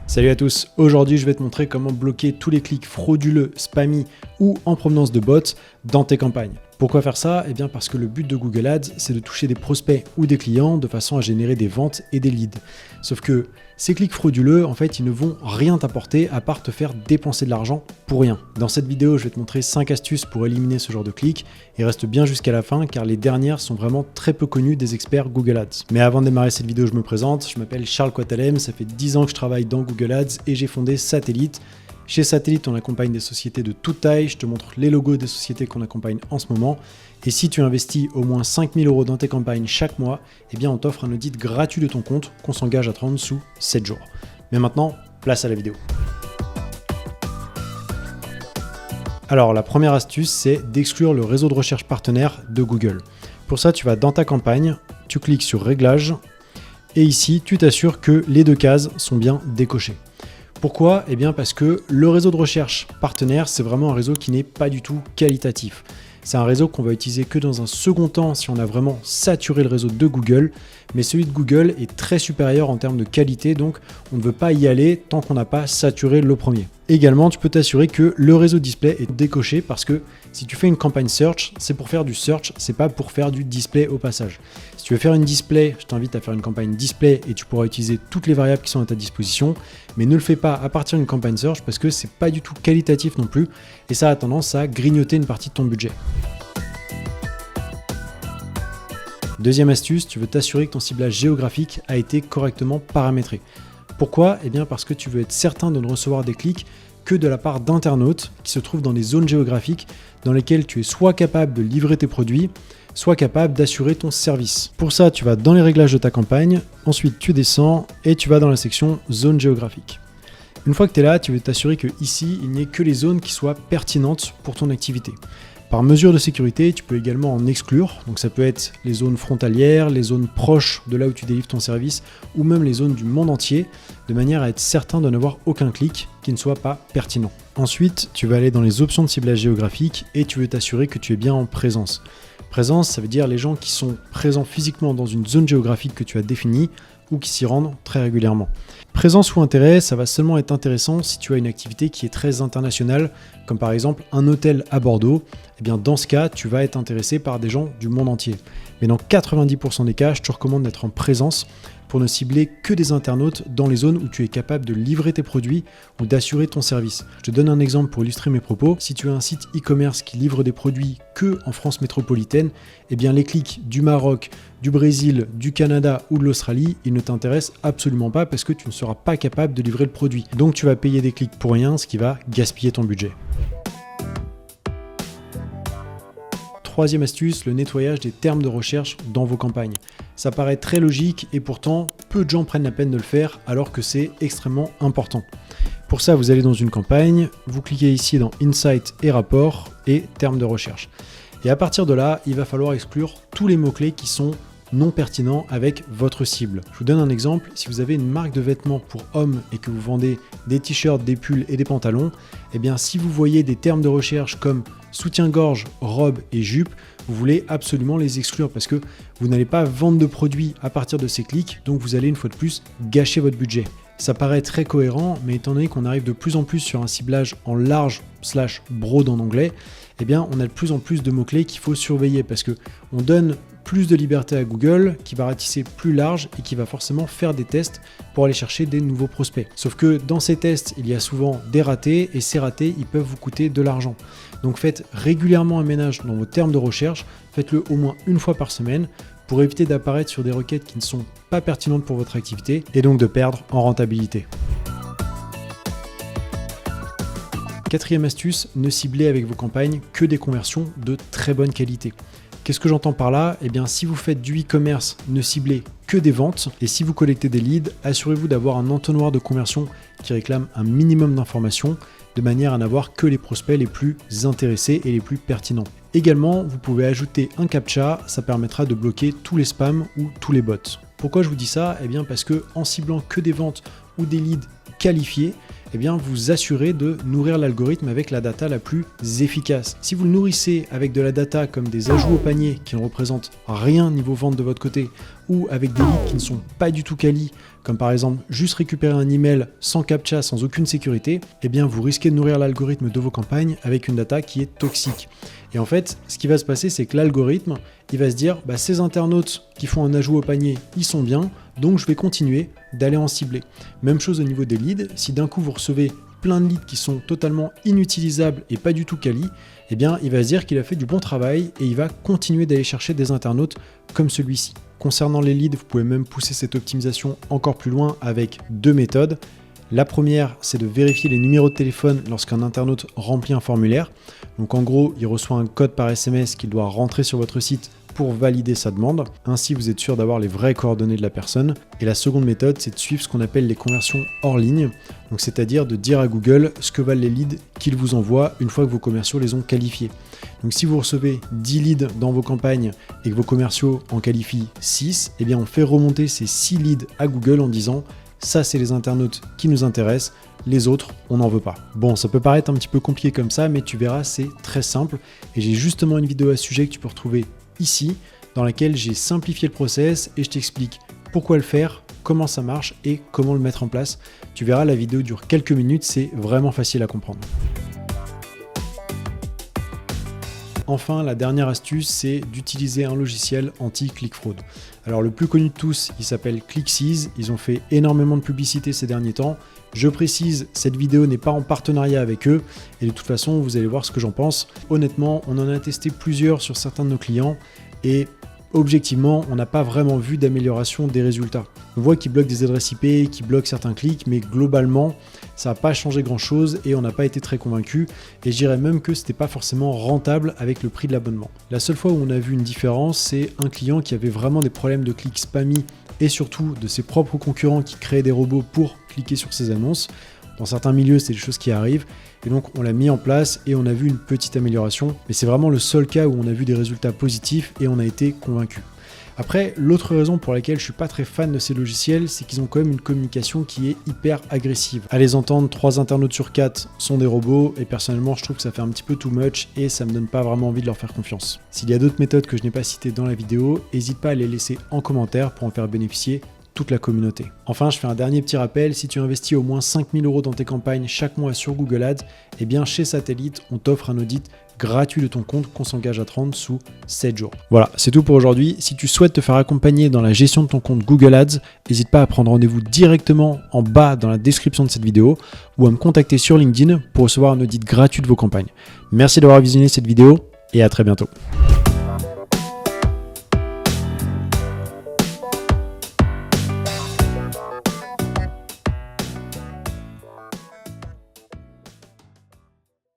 Salut à tous, aujourd'hui je vais te montrer comment bloquer tous les clics frauduleux, spammy ou en provenance de bots dans tes campagnes. Pourquoi faire ça? Eh bien parce que le but de Google Ads, c'est de toucher des prospects ou des clients de façon à générer des ventes et des leads. Sauf que ces clics frauduleux, en fait, ils ne vont rien t'apporter à part te faire dépenser de l'argent pour rien. Dans cette vidéo, je vais te montrer 5 astuces pour éliminer ce genre de clics et reste bien jusqu'à la fin car les dernières sont vraiment très peu connues des experts Google Ads. Mais avant de démarrer cette vidéo, je me présente, je m'appelle Charles Coatalem, ça fait 10 ans que je travaille dans Google Ads et j'ai fondé Satellite. Chez Satellite, on accompagne des sociétés de toute taille, je te montre les logos des sociétés qu'on accompagne en ce moment. Et si tu investis au moins 5 000 € dans tes campagnes chaque mois, eh bien on t'offre un audit gratuit de ton compte qu'on s'engage à te rendre sous 7 jours. Mais maintenant, place à la vidéo. Alors la première astuce, c'est d'exclure le réseau de recherche partenaire de Google. Pour ça, tu vas dans ta campagne, tu cliques sur Réglages, et ici, tu t'assures que les deux cases sont bien décochées. Pourquoi? Eh bien parce que le réseau de recherche partenaire, c'est vraiment un réseau qui n'est pas du tout qualitatif. C'est un réseau qu'on va utiliser que dans un second temps si on a vraiment saturé le réseau de Google, mais celui de Google est très supérieur en termes de qualité, donc on ne veut pas y aller tant qu'on n'a pas saturé le premier. Également, tu peux t'assurer que le réseau display est décoché parce que si tu fais une campagne search, c'est pour faire du search, c'est pas pour faire du display au passage. Si tu veux faire une display, je t'invite à faire une campagne display et tu pourras utiliser toutes les variables qui sont à ta disposition, mais ne le fais pas à partir d'une campagne search parce que c'est pas du tout qualitatif non plus et ça a tendance à grignoter une partie de ton budget. Deuxième astuce, tu veux t'assurer que ton ciblage géographique a été correctement paramétré. Pourquoi? Eh bien parce que tu veux être certain de ne recevoir des clics que de la part d'internautes qui se trouvent dans des zones géographiques dans lesquelles tu es soit capable de livrer tes produits, soit capable d'assurer ton service. Pour ça, tu vas dans les réglages de ta campagne, ensuite tu descends et tu vas dans la section zone géographique. Une fois que tu es là, tu veux t'assurer que ici, il n'y ait que les zones qui soient pertinentes pour ton activité. Par mesure de sécurité, tu peux également en exclure, donc ça peut être les zones frontalières, les zones proches de là où tu délivres ton service, ou même les zones du monde entier, de manière à être certain de n'avoir aucun clic qui ne soit pas pertinent. Ensuite, tu vas aller dans les options de ciblage géographique et tu veux t'assurer que tu es bien en présence. Présence, ça veut dire les gens qui sont présents physiquement dans une zone géographique que tu as définie ou qui s'y rendent très régulièrement. Présence ou intérêt, ça va seulement être intéressant si tu as une activité qui est très internationale, comme par exemple un hôtel à Bordeaux. Eh bien dans ce cas, tu vas être intéressé par des gens du monde entier. Mais dans 90% des cas, je te recommande d'être en présence pour ne cibler que des internautes dans les zones où tu es capable de livrer tes produits ou d'assurer ton service. Je te donne un exemple pour illustrer mes propos. Si tu as un site e-commerce qui livre des produits que en France métropolitaine, eh bien les clics du Maroc, du Brésil, du Canada ou de l'Australie, ils ne t'intéressent absolument pas parce que tu ne seras pas capable de livrer le produit. Donc tu vas payer des clics pour rien, ce qui va gaspiller ton budget. Troisième astuce, le nettoyage des termes de recherche dans vos campagnes. Ça paraît très logique et pourtant peu de gens prennent la peine de le faire alors que c'est extrêmement important. Pour ça, vous allez dans une campagne, vous cliquez ici dans Insight et Rapports et termes de recherche. Et à partir de là, il va falloir exclure tous les mots-clés qui sont non pertinents avec votre cible. Je vous donne un exemple, si vous avez une marque de vêtements pour hommes et que vous vendez des t-shirts, des pulls et des pantalons, eh bien si vous voyez des termes de recherche comme soutien-gorge, robe et jupe, vous voulez absolument les exclure parce que vous n'allez pas vendre de produits à partir de ces clics, donc vous allez une fois de plus gâcher votre budget. Ça paraît très cohérent, mais étant donné qu'on arrive de plus en plus sur un ciblage en large / broad en anglais, eh bien on a de plus en plus de mots-clés qu'il faut surveiller parce que on donne plus de liberté à Google qui va ratisser plus large et qui va forcément faire des tests pour aller chercher des nouveaux prospects. Sauf que dans ces tests, il y a souvent des ratés et ces ratés, ils peuvent vous coûter de l'argent. Donc faites régulièrement un ménage dans vos termes de recherche, faites-le au moins une fois par semaine pour éviter d'apparaître sur des requêtes qui ne sont pas pertinentes pour votre activité et donc de perdre en rentabilité. Quatrième astuce, ne ciblez avec vos campagnes que des conversions de très bonne qualité. Qu'est-ce que j'entends par là? Eh bien, si vous faites du e-commerce, ne ciblez que des ventes. Et si vous collectez des leads, assurez-vous d'avoir un entonnoir de conversion qui réclame un minimum d'informations de manière à n'avoir que les prospects les plus intéressés et les plus pertinents. Également, vous pouvez ajouter un CAPTCHA, ça permettra de bloquer tous les spams ou tous les bots. Pourquoi je vous dis ça? Eh bien, parce que en ciblant que des ventes ou des leads qualifiés, eh bien vous assurez de nourrir l'algorithme avec la data la plus efficace. Si vous le nourrissez avec de la data comme des ajouts au panier qui ne représentent rien niveau vente de votre côté, ou avec des leads qui ne sont pas du tout quali, comme par exemple juste récupérer un email sans captcha, sans aucune sécurité, eh bien vous risquez de nourrir l'algorithme de vos campagnes avec une data qui est toxique. Et en fait, ce qui va se passer, c'est que l'algorithme, il va se dire, ces internautes qui font un ajout au panier, ils sont bien, donc je vais continuer d'aller en cibler. Même chose au niveau des leads, si d'un coup vous recevez plein de leads qui sont totalement inutilisables et pas du tout quali, eh bien il va se dire qu'il a fait du bon travail et il va continuer d'aller chercher des internautes comme celui-ci. Concernant les leads, vous pouvez même pousser cette optimisation encore plus loin avec 2 méthodes. La première, c'est de vérifier les numéros de téléphone lorsqu'un internaute remplit un formulaire. Donc en gros, il reçoit un code par SMS qu'il doit rentrer sur votre site pour valider sa demande. Ainsi, vous êtes sûr d'avoir les vraies coordonnées de la personne. Et la seconde méthode, c'est de suivre ce qu'on appelle les conversions hors ligne. Donc c'est-à-dire de dire à Google ce que valent les leads qu'il vous envoie une fois que vos commerciaux les ont qualifiés. Donc si vous recevez 10 leads dans vos campagnes et que vos commerciaux en qualifient 6, eh bien on fait remonter ces 6 leads à Google en disant ça c'est les internautes qui nous intéressent, les autres on n'en veut pas. Bon, ça peut paraître un petit peu compliqué comme ça, mais tu verras, c'est très simple. Et j'ai justement une vidéo à ce sujet que tu peux retrouver ici, dans laquelle j'ai simplifié le process et je t'explique pourquoi le faire, comment ça marche et comment le mettre en place. Tu verras, la vidéo dure quelques minutes, c'est vraiment facile à comprendre. Enfin, la dernière astuce, c'est d'utiliser un logiciel anti-click fraude. Alors le plus connu de tous, il s'appelle ClickSeeze. Ils ont fait énormément de publicité ces derniers temps. Je précise, cette vidéo n'est pas en partenariat avec eux et de toute façon, vous allez voir ce que j'en pense. Honnêtement, on en a testé plusieurs sur certains de nos clients et objectivement, on n'a pas vraiment vu d'amélioration des résultats. On voit qu'ils bloquent des adresses IP, qu'ils bloquent certains clics, mais globalement, ça n'a pas changé grand-chose et on n'a pas été très convaincus. Et je dirais même que ce n'était pas forcément rentable avec le prix de l'abonnement. La seule fois où on a vu une différence, c'est un client qui avait vraiment des problèmes de clics spammy et surtout de ses propres concurrents qui créaient des robots pour cliquer sur ses annonces. Dans certains milieux, c'est des choses qui arrivent. Et donc, on l'a mis en place et on a vu une petite amélioration. Mais c'est vraiment le seul cas où on a vu des résultats positifs et on a été convaincus. Après, l'autre raison pour laquelle je suis pas très fan de ces logiciels, c'est qu'ils ont quand même une communication qui est hyper agressive. À les entendre, 3 internautes sur 4 sont des robots et personnellement, je trouve que ça fait un petit peu too much et ça me donne pas vraiment envie de leur faire confiance. S'il y a d'autres méthodes que je n'ai pas citées dans la vidéo, n'hésite pas à les laisser en commentaire pour en faire bénéficier toute la communauté. Enfin, je fais un dernier petit rappel, si tu investis au moins 5 000 € dans tes campagnes chaque mois sur Google Ads, eh bien chez Satellite, on t'offre un audit gratuit de ton compte qu'on s'engage à te rendre sous 7 jours. Voilà, c'est tout pour aujourd'hui. Si tu souhaites te faire accompagner dans la gestion de ton compte Google Ads, n'hésite pas à prendre rendez-vous directement en bas dans la description de cette vidéo ou à me contacter sur LinkedIn pour recevoir un audit gratuit de vos campagnes. Merci d'avoir visionné cette vidéo et à très bientôt.